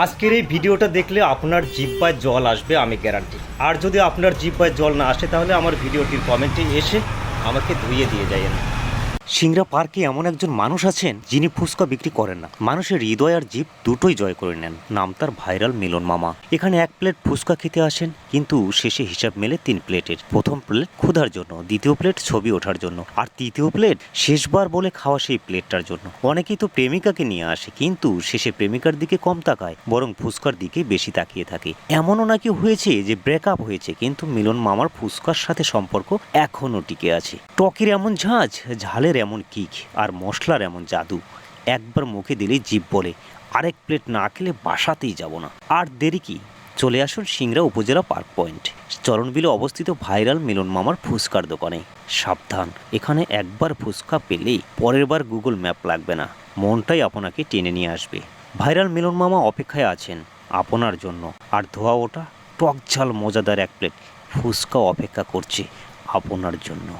আজকের এই ভিডিওটা দেখলে আপনার জিহ্বায় জল আসবে, আমি গ্যারান্টি। আর যদি আপনার জিহ্বায় জল না আসে তাহলে আমার ভিডিওটির কমেন্টে এসে আমাকে ধুইয়ে দিয়ে যাবেন। সিংড়া পার্কে এমন একজন মানুষ আছেন যিনি ফুচকা বিক্রি করেন না, মানুষের হৃদয় আর জিভ দুটোই জয় করে নেন। নাম তার ভাইরাল মিলন মামা। এখানে এক প্লেট ফুচকা খেতে আসেন, কিন্তু শেষে হিসাব মেলে 3 প্লেটের। প্রথম প্লেট ক্ষুধার জন্য, দ্বিতীয় প্লেট ছবি ওঠার জন্য, আর তৃতীয় প্লেট শেষবার বলে খাওয়া সেই প্লেটটার জন্য। অনেকেই তো প্রেমিকাকে নিয়ে আসে, কিন্তু শেষে প্রেমিকার দিকে কম তাকায়, বরং ফুচকার দিকে বেশি তাকিয়ে থাকে। এমনও নাকি হয়েছে যে ব্রেকআপ হয়েছে, কিন্তু মিলন মামার ফুচকার সাথে সম্পর্ক এখনও টিকে আছে। টকের এমন ঝাঁঝ, ঝালের এমন কিক, আর মশলার এমন জাদু। একবার মুখে দিলেই জিভ বলে আরেক প্লেট না খেলে বাসাতেই যাব না। আর দেরি কি, চলে আসুন সিংড়া উপজেলা পার্ক পয়েন্ট চরণবিলে অবস্থিত ভাইরাল মিলন মামার ফুচকার দোকানে। সাবধান, এখানে একবার ফুচকা পেলেই পরের বার গুগল ম্যাপ লাগবে না, মনটাই আপনাকে টেনে নিয়ে আসবে। ভাইরাল মিলন মামা অপেক্ষায় আছেন আপনার জন্য, আর ধোয়া ওঠা টক ঝাল মজাদার এক প্লেট ফুচকা অপেক্ষা করছে আপনার জন্য।